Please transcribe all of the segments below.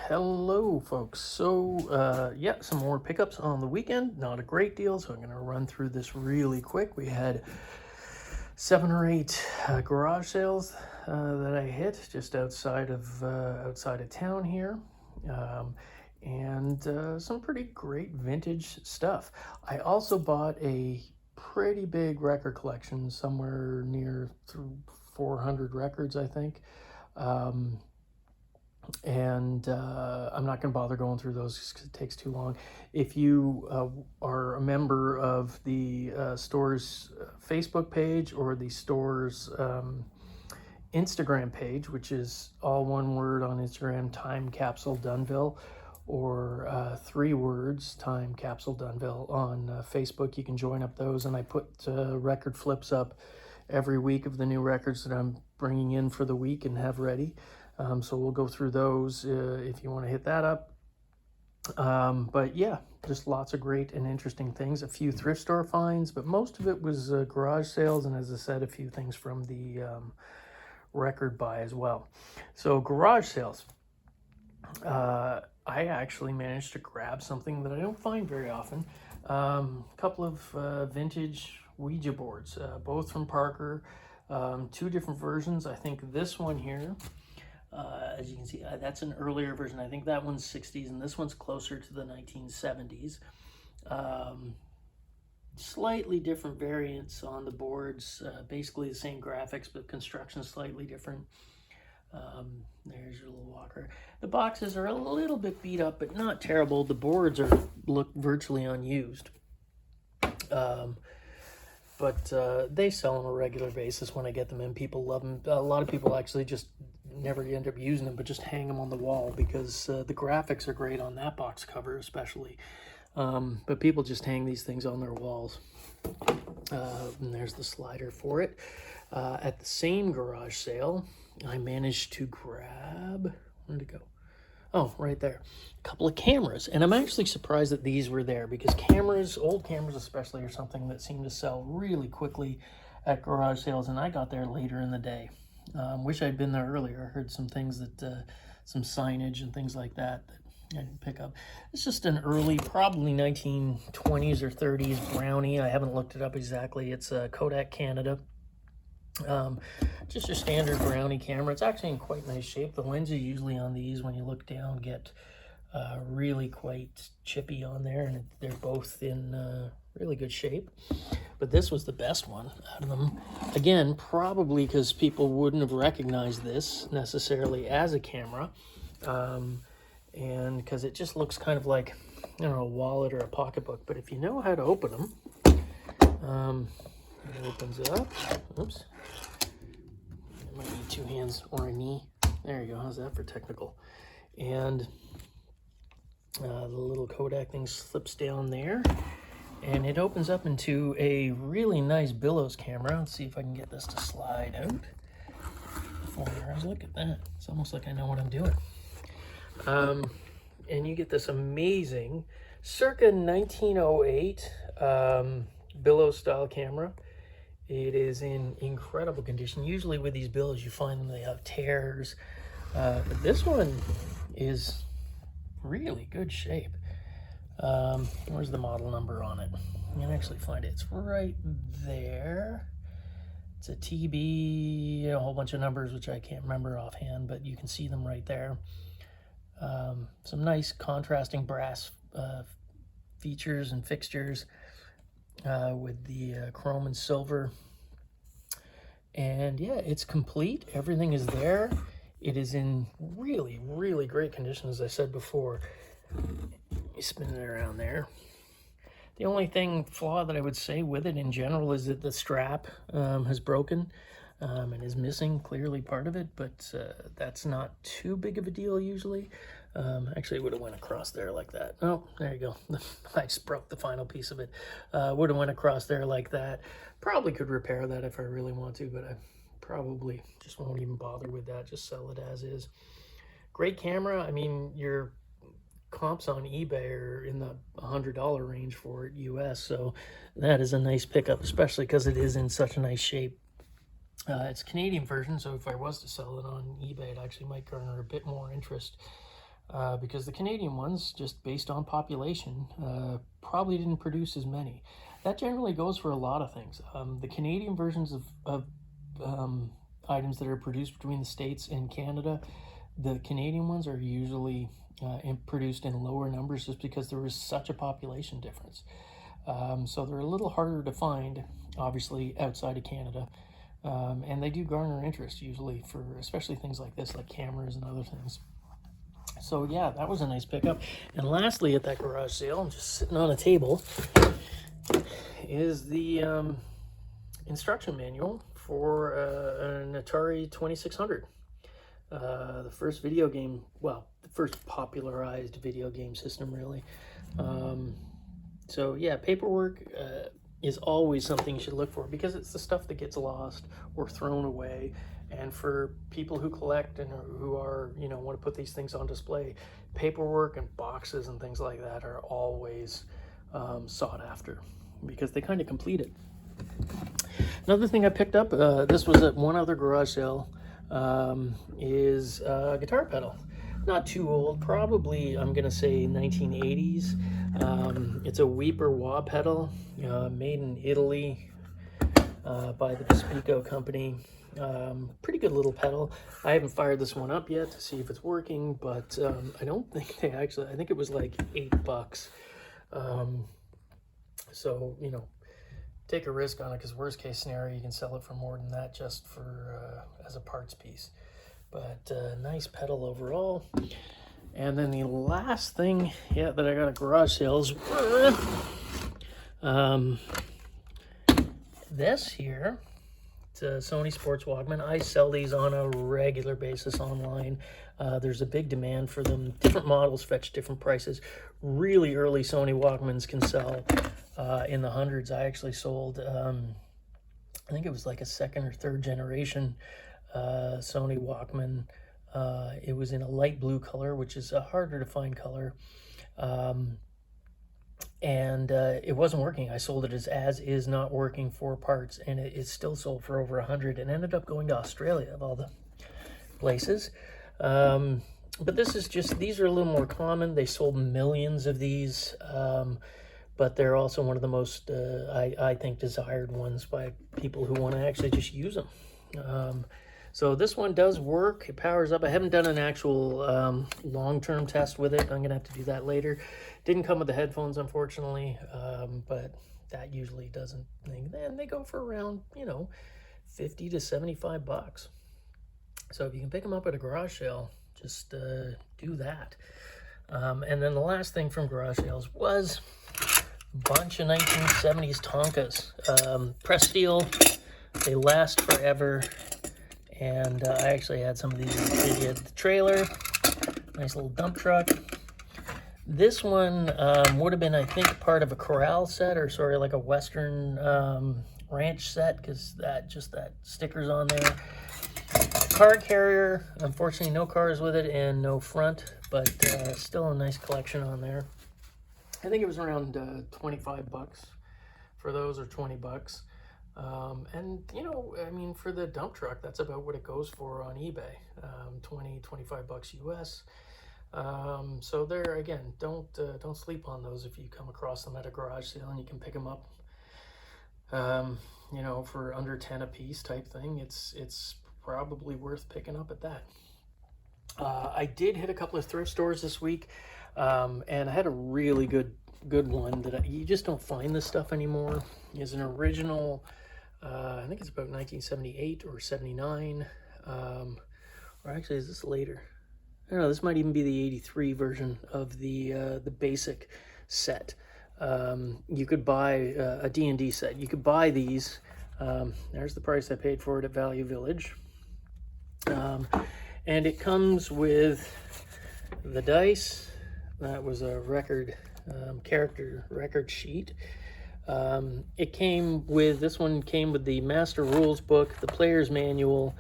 Hello folks. So yeah, some more pickups on the weekend. Not a great deal, so I'm going to run through this really quick. We had 7 or 8 garage sales that I hit just outside of town here, and some pretty great vintage stuff. I also bought a pretty big record collection, somewhere near 400 records, I think. And I'm not going to bother going through those because it takes too long. If you are a member of the store's Facebook page or the store's Instagram page, which is all one word on Instagram, Time Capsule Dunville, or 3 words, Time Capsule Dunville, on Facebook, you can join up those. And I put record flips up every week of the new records that I'm bringing in for the week and have ready. So we'll go through those if you want to hit that up. But yeah, just lots of great and interesting things. A few thrift store finds, but most of it was garage sales, and as I said, a few things from the record buy as well. So garage sales. I actually managed to grab something that I don't find very often. A couple of vintage Ouija boards, both from Parker. 2 different versions. I think this one here, as you can see, that's an earlier version. I think that one's 60s, and this one's closer to the 1970s. Slightly different variants on the boards, basically the same graphics, but construction slightly different. There's your little walker. The boxes are a little bit beat up, but not terrible. The boards look virtually unused. But they sell on a regular basis when I get them in. People love them. A lot of people actually just never end up using them, but just hang them on the wall because the graphics are great on that box cover especially. But people just hang these things on their walls. And there's the slider for it. At the same garage sale, I managed to grab, where'd it go? Oh, right there. A couple of cameras. And I'm actually surprised that these were there because cameras, old cameras especially, are something that seem to sell really quickly at garage sales. And I got there later in the day. Wish I'd been there earlier. I heard some things that, some signage and things like that I didn't pick up. It's just an early, probably 1920s or 30s brownie. I haven't looked it up exactly. It's Kodak Canada. Just your standard brownie camera. It's actually in quite nice shape. The lenses usually on these, when you look down, get really quite chippy on there, and they're both in really good shape. But this was the best one out of them. Again, probably because people wouldn't have recognized this necessarily as a camera, and because it just looks kind of like, I don't know, a wallet or a pocketbook. But if you know how to open them, it opens up. Oops. It might need 2 hands or a knee. There you go. How's that for technical? And the little Kodak thing slips down there, and it opens up into a really nice billows camera. Let's see if I can get this to slide out. Look at that. It's almost like I know what I'm doing. And you get this amazing circa 1908 billows style camera. It is in incredible condition. Usually with these billows, you find them, they have tears. But this one is really good shape. Where's the model number on it? You can actually find it. It's right there. It's a TB, a whole bunch of numbers, which I can't remember offhand, but you can see them right there. Some nice contrasting brass features and fixtures. With the chrome and silver, and yeah, it's complete. Everything is there. It is in really, really great condition, as I said before. You spin it around there. The only flaw that I would say with it in general is that the strap has broken and is missing clearly part of it, but that's not too big of a deal usually. Actually, it would have went across there like that. Oh, there you go. I just broke the final piece of it. Would have went across there like that. Probably could repair that if I really want to, but I probably just won't even bother with that. Just sell it as is. Great camera. I mean, your comps on eBay are in the $100 range for it US, so that is a nice pickup, especially because it is in such a nice shape. It's a Canadian version, so if I was to sell it on eBay, it actually might garner a bit more interest. because the Canadian ones, just based on population, probably didn't produce as many. That generally goes for a lot of things. The Canadian versions of items that are produced between the States and Canada, the Canadian ones are usually produced in lower numbers just because there is such a population difference. So they're a little harder to find, obviously, outside of Canada. And they do garner interest usually for especially things like this, like cameras and other things. So yeah, that was a nice pickup. And lastly, at that garage sale, just sitting on a table, is the instruction manual for an Atari 2600. The first video game, well, the first popularized video game system, really. So yeah, paperwork is always something you should look for because it's the stuff that gets lost or thrown away. And for people who collect and who are, you know, want to put these things on display, paperwork and boxes and things like that are always sought after because they kind of complete it. Another thing I picked up, this was at one other garage sale, is a guitar pedal. Not too old, probably I'm gonna say 1980s. It's a Weeper wah pedal, made in Italy by the Pispico company. Pretty good little pedal. I haven't fired this one up yet to see if it's working, but I don't think they actually, I think it was like $8. So, you know, take a risk on it because worst case scenario, you can sell it for more than that just for as a parts piece. But nice pedal overall. And then the last thing, yeah, that I got at garage sales were this here. It's a Sony Sports Walkman. I sell these on a regular basis online. There's a big demand for them. Different models fetch different prices. Really early Sony Walkmans can sell in the hundreds. I actually sold, I think it was like a second or third generation Sony Walkman. It was in a light blue color, which is a harder to find color. And it wasn't working. I sold it as is, not working for parts, and it still sold for over 100 and ended up going to Australia of all the places. But this is just, these are a little more common. They sold millions of these, but they're also one of the most, I think, desired ones by people who want to actually just use them. So this one does work. It powers up. I haven't done an actual long-term test with it. I'm going to have to do that later. Didn't come with the headphones, unfortunately, but that usually doesn't. And they go for around, you know, $50 to $75. So if you can pick them up at a garage sale, just do that. And then the last thing from garage sales was a bunch of 1970s Tonkas. Press steel. They last forever. And I actually had some of these in the video. The trailer, nice little dump truck. This one would have been, I think, part of a corral set or sort of like a Western ranch set because that sticker's on there. Car carrier, unfortunately no cars with it and no front, but still a nice collection on there. I think it was around $25 for those, or $20. And you know, I mean, for the dump truck, that's about what it goes for on eBay, $20-25 US. So there again, don't sleep on those if you come across them at a garage sale and you can pick them up, you know, for under 10 a piece type thing. It's probably worth picking up at that. I did hit a couple of thrift stores this week, and I had a really good one that you just don't find this stuff anymore. Is an original, I think it's about 1978 or 79, or actually is this later? I don't know, this might even be the 83 version of the basic set. You could buy a D&D set. You could buy these. There's the price I paid for it at Value Village. And it comes with the dice. That was a record, character record sheet. It came with, this one came with the Master Rules book, the Player's Manual.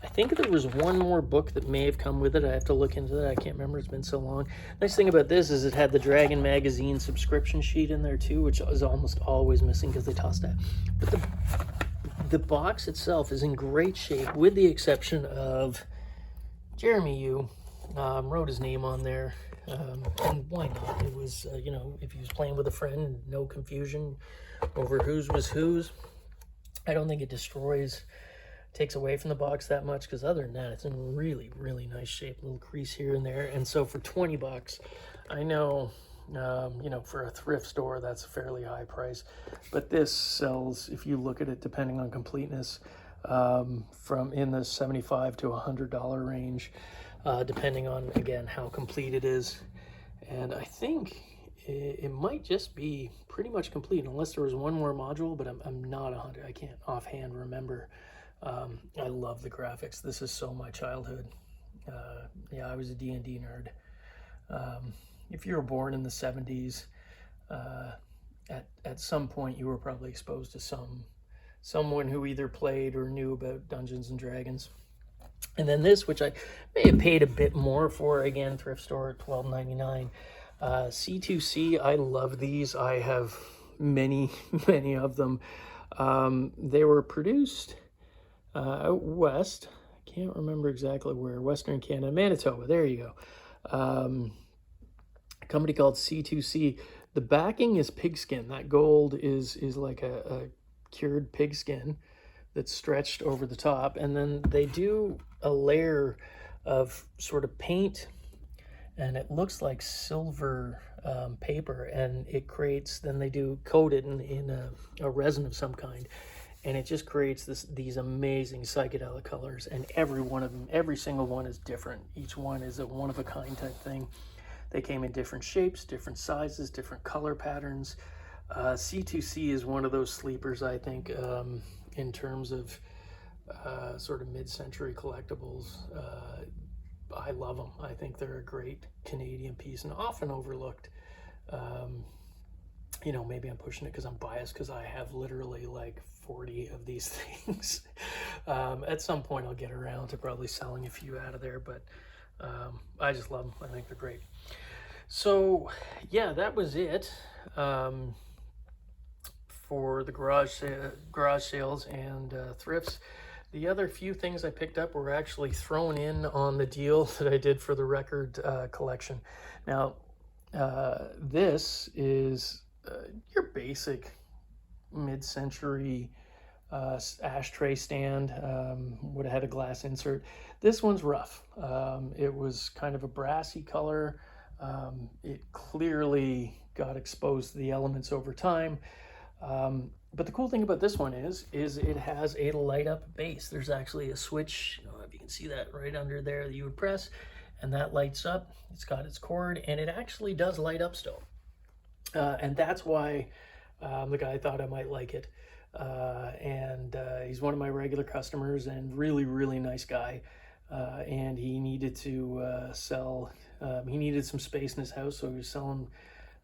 I think there was one more book that may have come with it. I have to look into that. I can't remember. It's been so long. Nice thing about this is it had the Dragon Magazine subscription sheet in there too, which is almost always missing because they tossed that. But the box itself is in great shape, with the exception of Jeremy, wrote his name on there, and why not? It was, you know, if he was playing with a friend, no confusion over whose was whose. I don't think it destroys, takes away from the box that much, because other than that, it's in really, really nice shape. Little crease here and there. And so for 20 bucks, I know, you know, for a thrift store, that's a fairly high price. But this sells, if you look at it, depending on completeness, from in the $75 to $100 range, depending on, again, how complete it is. And I think it might just be pretty much complete, unless there was one more module, but I'm not 100. I can't offhand remember. I love the graphics. This is so my childhood. Yeah, I was a D&D nerd. If you were born in the 70s, at some point you were probably exposed to someone who either played or knew about Dungeons and Dragons. And then this, which I may have paid a bit more for, again, thrift store at $12.99. C2C, I love these. I have many, many of them. They were produced out west. I can't remember exactly where. Western Canada, Manitoba. There you go. A company called C2C. The backing is pigskin. That gold is like a cured pigskin that's stretched over the top, and then they do a layer of sort of paint, and it looks like silver paper, and it creates, then they do coat it in a resin of some kind, and it just creates these amazing psychedelic colors. And every one of them, every single one is different. Each one is a one-of-a-kind type thing. They came in different shapes, different sizes, different color patterns. C2C is one of those sleepers, I think, in terms of sort of mid-century collectibles. I love them. I think they're a great Canadian piece and often overlooked. You know, maybe I'm pushing it because I'm biased, because I have literally like 40 of these things. At some point I'll get around to probably selling a few out of there, but I just love them. I think they're great. So yeah, that was it for the garage sales and thrifts. The other few things I picked up were actually thrown in on the deal that I did for the record collection. Now, this is your basic mid-century ashtray stand. Would have had a glass insert. This one's rough. It was kind of a brassy color. It clearly got exposed to the elements over time. But the cool thing about this one is it has a light up base. There's actually a switch, if you can see that right under there, that you would press, and that lights up. It's got its cord, and it actually does light up still. And that's why the guy thought I might like it. And he's one of my regular customers and really, really nice guy. And he needed to sell, he needed some space in his house, so he was selling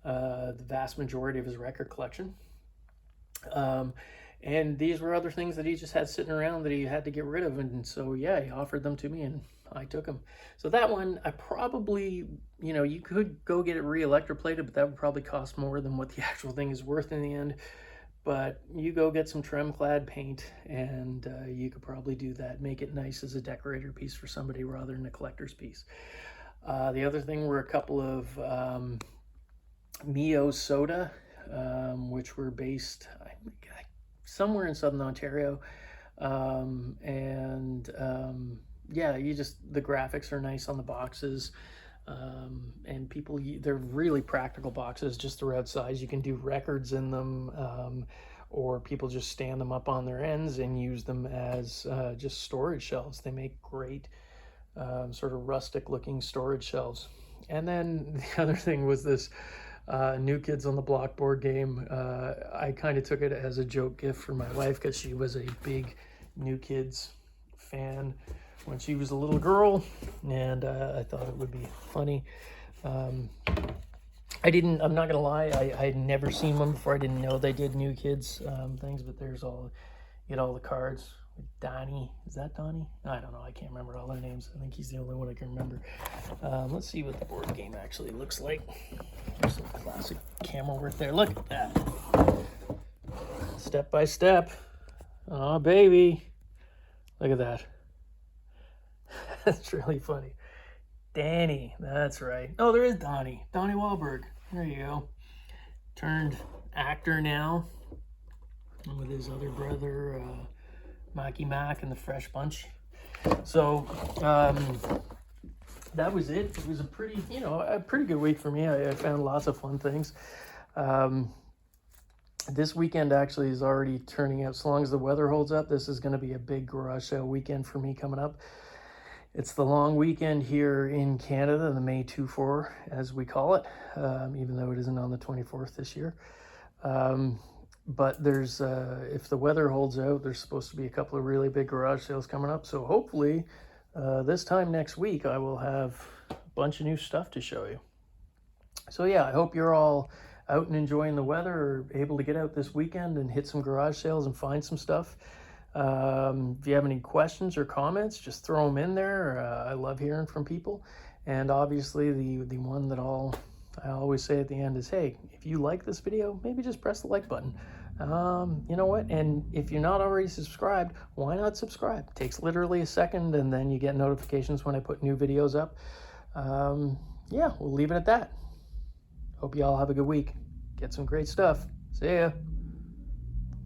the vast majority of his record collection. And these were other things that he just had sitting around that he had to get rid of, and so yeah, he offered them to me and I took them. So that one, I probably, you know, you could go get it re-electroplated, but that would probably cost more than what the actual thing is worth in the end. But you go get some trim clad paint and you could probably do that, make it nice as a decorator piece for somebody rather than a collector's piece. The other thing were a couple of Mio soda, which were based somewhere in Southern Ontario. Yeah, the graphics are nice on the boxes. And people, they're really practical boxes, just the right size. You can do records in them, or people just stand them up on their ends and use them as just storage shelves. They make great sort of rustic looking storage shelves. And then the other thing was this New Kids on the Block board game. I kind of took it as a joke gift for my wife because she was a big New Kids fan when she was a little girl, and I thought it would be funny. I'm not gonna lie, I had never seen one before. I didn't know they did New Kids things, but there's you get all the cards. Donnie, is that Donnie? I don't know, I can't remember all their names. I think he's the only one I can remember. Let's see what the board game actually looks like. There's some classic camera work there. Look at that. Step by step. Oh, baby. Look at that. That's really funny. Danny, that's right. Oh, there is Donnie Wahlberg. There you go. Turned actor now with his other brother, Mackie Mac and the Fresh Bunch. So that was it. It was a pretty good week for me. I found lots of fun things. This weekend actually is already turning out, as long as the weather holds up, this is going to be a big garage sale weekend for me coming up. It's the long weekend here in Canada, the May 2-4, as we call it, even though it isn't on the 24th this year. But there's, if the weather holds out, there's supposed to be a couple of really big garage sales coming up. So hopefully this time next week, I will have a bunch of new stuff to show you. So yeah, I hope you're all out and enjoying the weather, or able to get out this weekend and hit some garage sales and find some stuff. If you have any questions or comments, just throw them in there. I love hearing from people. And obviously the one that I always say at the end is, hey, if you like this video, maybe just press the like button. You know what? And if you're not already subscribed, why not subscribe? It takes literally a second, and then you get notifications when I put new videos up. Yeah, we'll leave it at that. Hope you all have a good week. Get some great stuff. See ya.